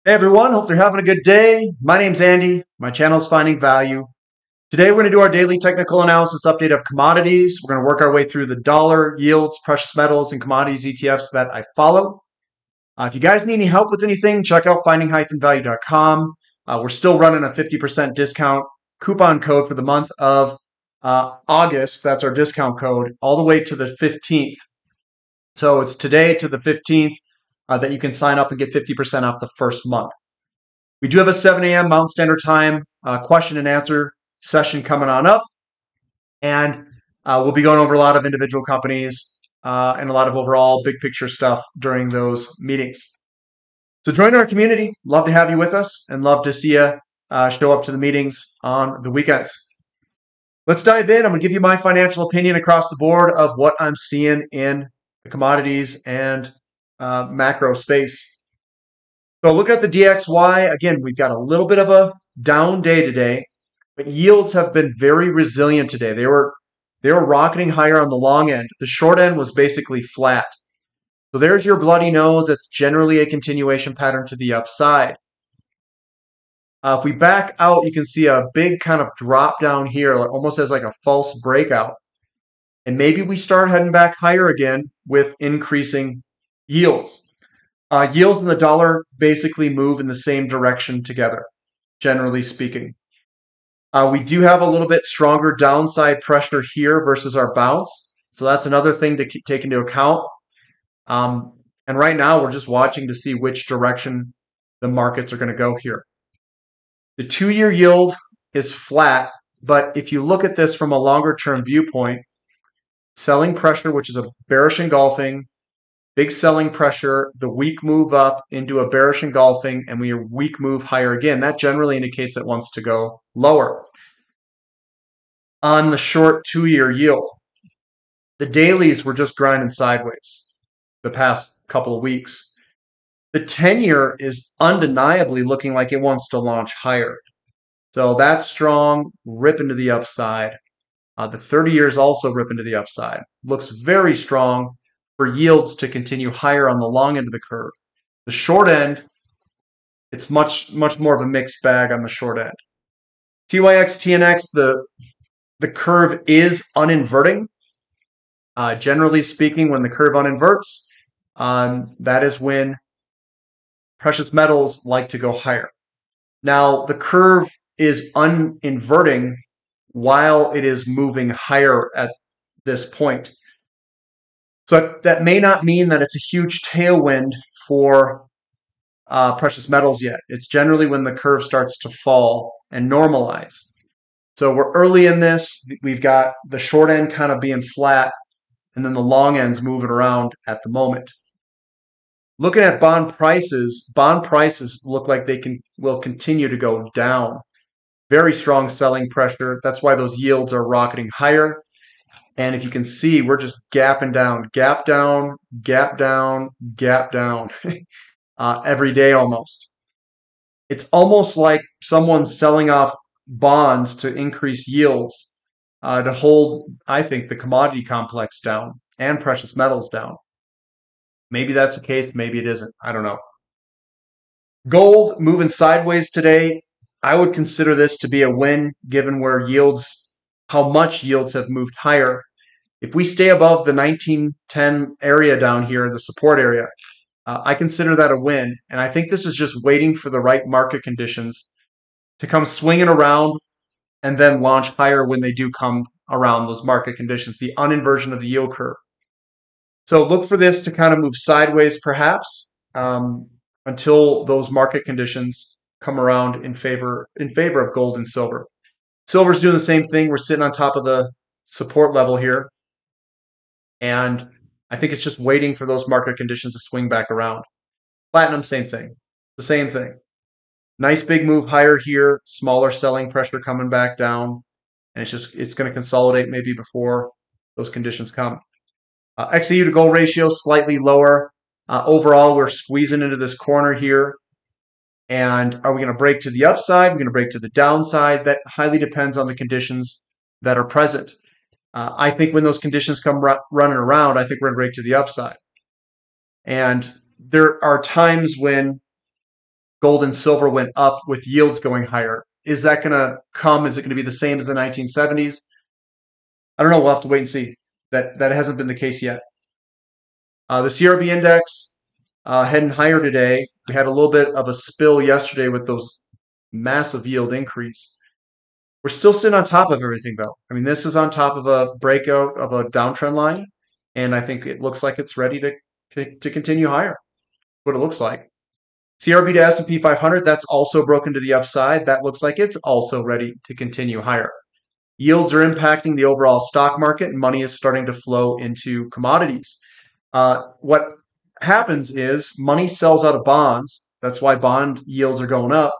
Hey everyone, hope you're having a good day. My name's Andy. My channel is Finding Value. Today we're going to do our daily technical analysis update of commodities. We're going to work our way through the dollar, yields, precious metals, and commodities ETFs that I follow. If you guys need any help with anything, check out finding-value.com. We're still running a 50% discount coupon code for the month of August. That's our discount code, all the way to the 15th. So it's today to the 15th that you can sign up and get 50% off the first month. We do have a 7 a.m. Mountain Standard Time question and answer session coming on up. And we'll be going over a lot of individual companies and a lot of overall big picture stuff during those meetings. So join our community. Love to have you with us and love to see you show up to the meetings on the weekends. Let's dive in. I'm going to give you my financial opinion across the board of what I'm seeing in the commodities and macro space. So looking at the DXY, again, we've got a little bit of a down day today, but yields have been very resilient today. They were rocketing higher on the long end. The short end was basically flat. So there's your bloody nose. That's generally a continuation pattern to the upside. If we back out, you can see a big kind of drop down here, almost as like a false breakout. And maybe we start heading back higher again with increasing yields. Yields and the dollar basically move in the same direction together, generally speaking. We do have a little bit stronger downside pressure here versus our bounce. So that's another thing to take into account. And right now, we're just watching to see which direction the markets are going to go here. The 2-year yield is flat, but if you look at this from a longer-term viewpoint, selling pressure, which is a bearish engulfing, big selling pressure, the weak move up into a bearish engulfing, and we weak move higher again. That generally indicates it wants to go lower. On the short 2-year yield, the dailies were just grinding sideways the past couple of weeks. The 10-year is undeniably looking like it wants to launch higher. So that's strong, ripping to the upside. The 30-year is also ripping to the upside. Looks very strong for yields to continue higher on the long end of the curve. The short end, it's much more of a mixed bag on the short end. TYX, TNX, the curve is uninverting. Generally speaking, when the curve uninverts, that is when precious metals like to go higher. Now, the curve is uninverting while it is moving higher at this point. So that may not mean that it's a huge tailwind for precious metals yet. It's generally when the curve starts to fall and normalize. So we're early in this. We've got the short end kind of being flat, and then the long end's moving around at the moment. Looking at bond prices look like they will continue to go down. Very strong selling pressure. That's why those yields are rocketing higher. And if you can see, we're just gapping down, gap down, gap down, gap down every day almost. It's almost like someone's selling off bonds to increase yields to hold, I think, the commodity complex down and precious metals down. Maybe that's the case. Maybe it isn't. I don't know. Gold moving sideways today. I would consider this to be a win given where yields, how much yields have moved higher. If we stay above the 1910 area down here, the support area, I consider that a win. And I think this is just waiting for the right market conditions to come swinging around and then launch higher when they do come around those market conditions, the uninversion of the yield curve. So look for this to kind of move sideways perhaps until those market conditions come around in favor of gold and silver. Silver's doing the same thing. We're sitting on top of the support level here. And I think it's just waiting for those market conditions to swing back around. Platinum, same thing. The same thing. Nice big move higher here. Smaller selling pressure coming back down. And it's going to consolidate maybe before those conditions come. XAU to gold ratio slightly lower. Overall, we're squeezing into this corner here. And are we going to break to the upside? We're going to break to the downside. That highly depends on the conditions that are present. I think when those conditions come running around, I think we're going to break to the upside. And there are times when gold and silver went up with yields going higher. Is that going to come? Is it going to be the same as the 1970s? I don't know. We'll have to wait and see. That hasn't been the case yet. The CRB index heading higher today. We had a little bit of a spill yesterday with those massive yield increase. We're still sitting on top of everything, though. I mean, this is on top of a breakout of a downtrend line, and I think it looks like it's ready to continue higher. What it looks like. CRB to S&P 500, that's also broken to the upside. That looks like it's also ready to continue higher. Yields are impacting the overall stock market, and money is starting to flow into commodities. What happens is money sells out of bonds. That's why bond yields are going up.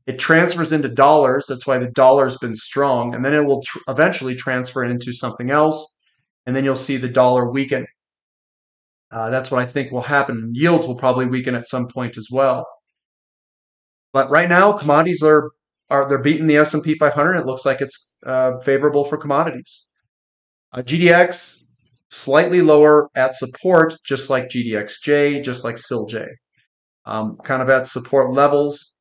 It transfers into dollars. That's why the dollar's been strong. And then it will eventually transfer into something else. And then you'll see the dollar weaken. That's what I think will happen. Yields will probably weaken at some point as well. But right now, commodities they're beating the S&P 500. It looks like it's favorable for commodities. GDX slightly lower at support, just like GDXJ, just like SILJ. Kind of at support levels.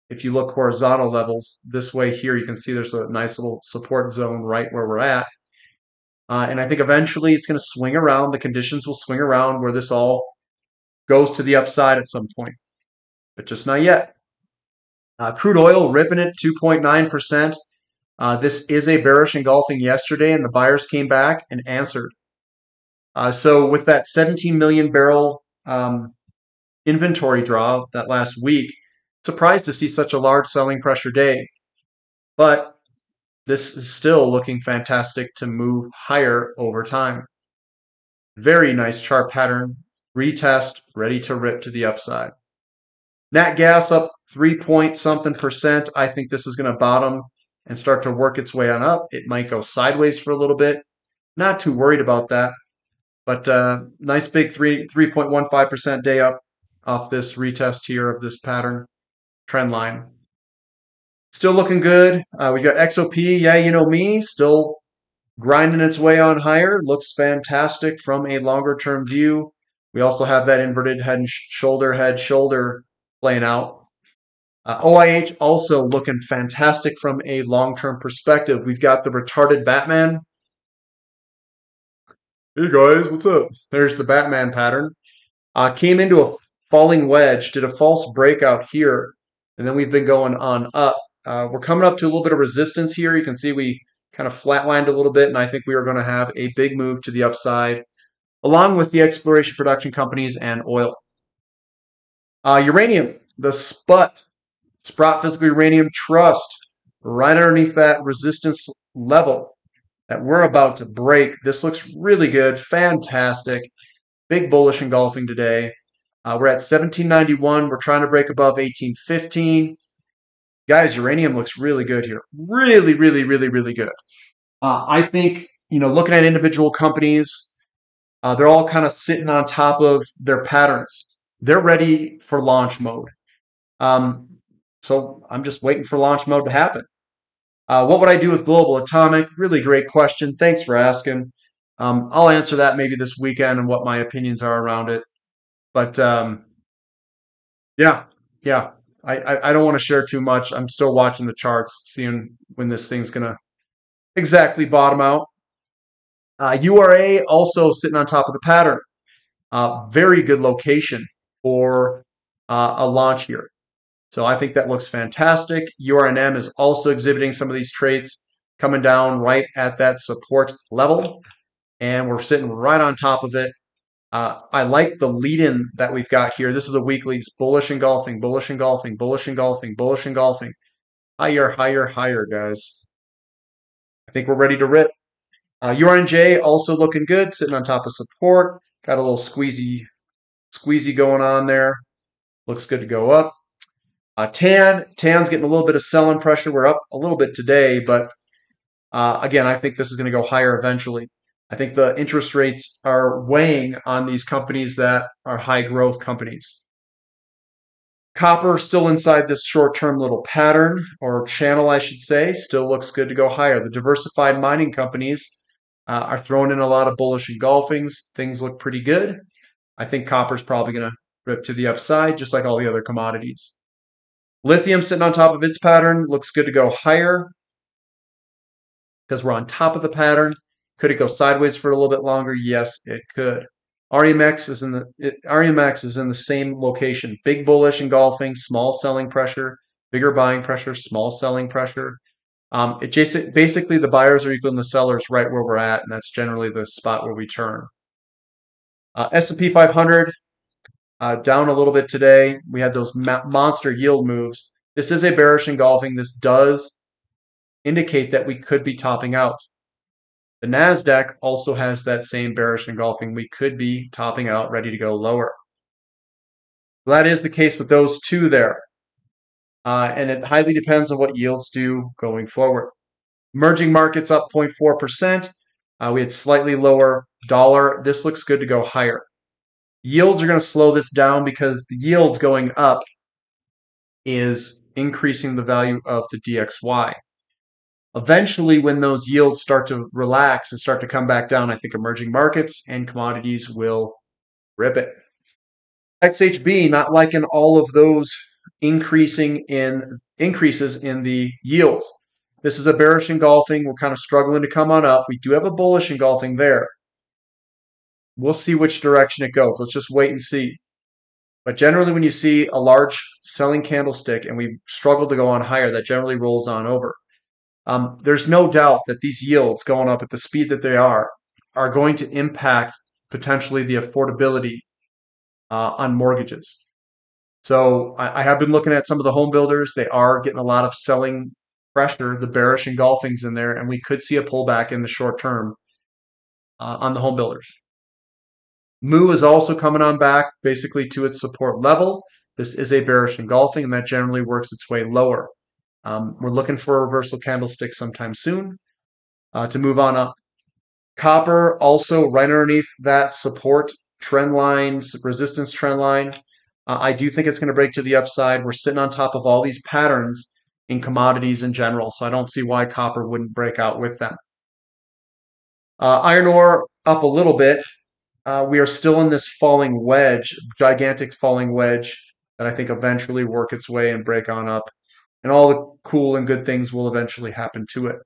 If you look horizontal levels this way here, you can see there's a nice little support zone right where we're at. And I think eventually it's going to swing around. The conditions will swing around where this all goes to the upside at some point, but just not yet. Crude oil ripping it 2.9%. This is a bearish engulfing yesterday, and the buyers came back and answered. So with that 17 million barrel inventory draw that last week, surprised to see such a large selling pressure day. But this is still looking fantastic to move higher over time. Very nice chart pattern. Retest, ready to rip to the upside. Nat gas up 3 point something percent. I think this is going to bottom and start to work its way on up. It might go sideways for a little bit. Not too worried about that. But nice big 3.15% day up off this retest here of this pattern trend line. Still looking good. We got XOP. Yeah, you know me. Still grinding its way on higher. Looks fantastic from a longer term view. We also have that inverted head shoulder playing out. OIH also looking fantastic from a long-term perspective. We've got the retarded Batman. Hey guys, what's up? There's the Batman pattern. Came into a falling wedge, did a false breakout here, and then we've been going on up. We're coming up to a little bit of resistance here. You can see we kind of flatlined a little bit, and I think we are going to have a big move to the upside, along with the exploration production companies and oil. Uranium, the Sprott Physical Uranium Trust, right underneath that resistance level that we're about to break. This looks really good, fantastic, big bullish engulfing today. We're at 1791. We're trying to break above 1815. Guys, uranium looks really good here. Really, really, really, really good. I think, looking at individual companies, they're all kind of sitting on top of their patterns. They're ready for launch mode. So I'm just waiting for launch mode to happen. What would I do with Global Atomic? Really great question. Thanks for asking. I'll answer that maybe this weekend and what my opinions are around it. But yeah. I don't want to share too much. I'm still watching the charts, seeing when this thing's going to exactly bottom out. URA also sitting on top of the pattern. Very good location for a launch here. So I think that looks fantastic. URNM is also exhibiting some of these traits, coming down right at that support level. And we're sitting right on top of it. I like the lead-in that we've got here. This is a weekly. It's bullish engulfing, bullish engulfing, bullish engulfing, bullish engulfing. Higher, higher, higher, guys. I think we're ready to rip. URNJ also looking good, sitting on top of support. Got a little squeezy going on there. Looks good to go up. TAN's getting a little bit of selling pressure. We're up a little bit today, but again, I think this is going to go higher eventually. I think the interest rates are weighing on these companies that are high growth companies. Copper still inside this short-term little pattern or channel, I should say, still looks good to go higher. The diversified mining companies are throwing in a lot of bullish engulfings. Things look pretty good. I think copper's probably going to rip to the upside, just like all the other commodities. Lithium sitting on top of its pattern looks good to go higher because we're on top of the pattern. Could it go sideways for a little bit longer? Yes, it could. REMX is in the same location. Big bullish engulfing, small selling pressure, bigger buying pressure, small selling pressure. Basically the buyers are equaling the sellers right where we're at, and that's generally the spot where we turn. S&P 500 down a little bit today. We had those monster yield moves. This is a bearish engulfing. This does indicate that we could be topping out. The NASDAQ also has that same bearish engulfing. We could be topping out, ready to go lower. That is the case with those two there. And it highly depends on what yields do going forward. Emerging markets up 0.4%. We had slightly lower dollar. This looks good to go higher. Yields are going to slow this down because the yields going up is increasing the value of the DXY. Eventually, when those yields start to relax and start to come back down, I think emerging markets and commodities will rip it. XHB, not liking all of those increases in the yields. This is a bearish engulfing. We're kind of struggling to come on up. We do have a bullish engulfing there. We'll see which direction it goes. Let's just wait and see. But generally, when you see a large selling candlestick and we struggle to go on higher, that generally rolls on over. There's no doubt that these yields going up at the speed that they are going to impact potentially the affordability on mortgages. So I have been looking at some of the home builders. They are getting a lot of selling pressure, the bearish engulfings in there, and we could see a pullback in the short term on the home builders. MU is also coming on back basically to its support level. This is a bearish engulfing, and that generally works its way lower. We're looking for a reversal candlestick sometime soon to move on up. Copper also right underneath that support trend line, resistance trend line. I do think it's going to break to the upside. We're sitting on top of all these patterns in commodities in general, so I don't see why copper wouldn't break out with them. Iron ore up a little bit. We are still in this falling wedge, gigantic falling wedge that I think eventually work its way and break on up. And all the cool and good things will eventually happen to it.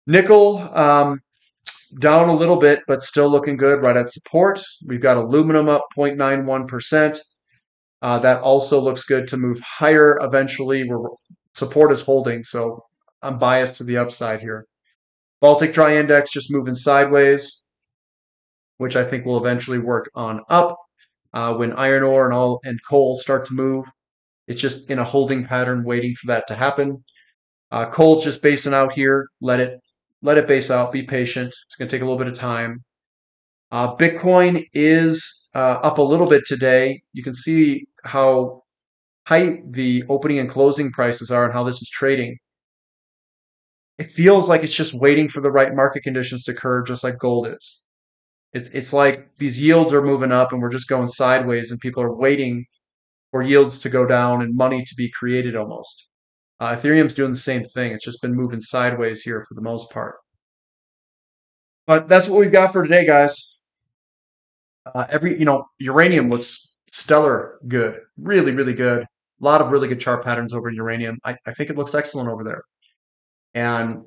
Nickel down a little bit, but still looking good right at support. We've got aluminum up 0.91%. That also looks good to move higher eventually. Support is holding, so I'm biased to the upside here. Baltic Dry Index just moving sideways, which I think will eventually work on up when iron ore and coal start to move. It's just in a holding pattern waiting for that to happen. Coal's just basing out here. Let it base out. Be patient. It's going to take a little bit of time. Bitcoin is up a little bit today. You can see how high the opening and closing prices are and how this is trading. It feels like it's just waiting for the right market conditions to occur, just like gold is. It's like these yields are moving up and we're just going sideways and people are waiting for yields to go down and money to be created almost. Ethereum's doing the same thing. It's just been moving sideways here for the most part. But that's what we've got for today, guys. Uranium looks stellar good. Really, really good. A lot of really good chart patterns over in uranium. I think it looks excellent over there. And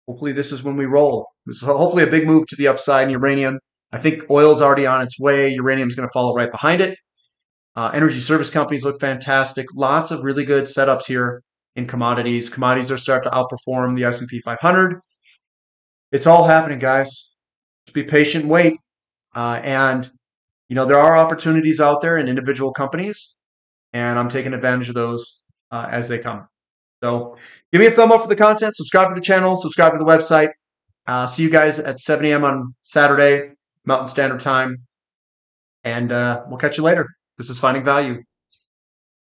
hopefully this is when we roll. This is hopefully a big move to the upside in uranium. I think oil's already on its way. Uranium's going to follow right behind it. Energy service companies look fantastic. Lots of really good setups here in commodities. Commodities are starting to outperform the S&P 500. It's all happening, guys. Just be patient and wait. And there are opportunities out there in individual companies, and I'm taking advantage of those as they come. So give me a thumb up for the content. Subscribe to the channel. Subscribe to the website. See you guys at 7 a.m. on Saturday, Mountain Standard Time. And we'll catch you later. This is Finding Value.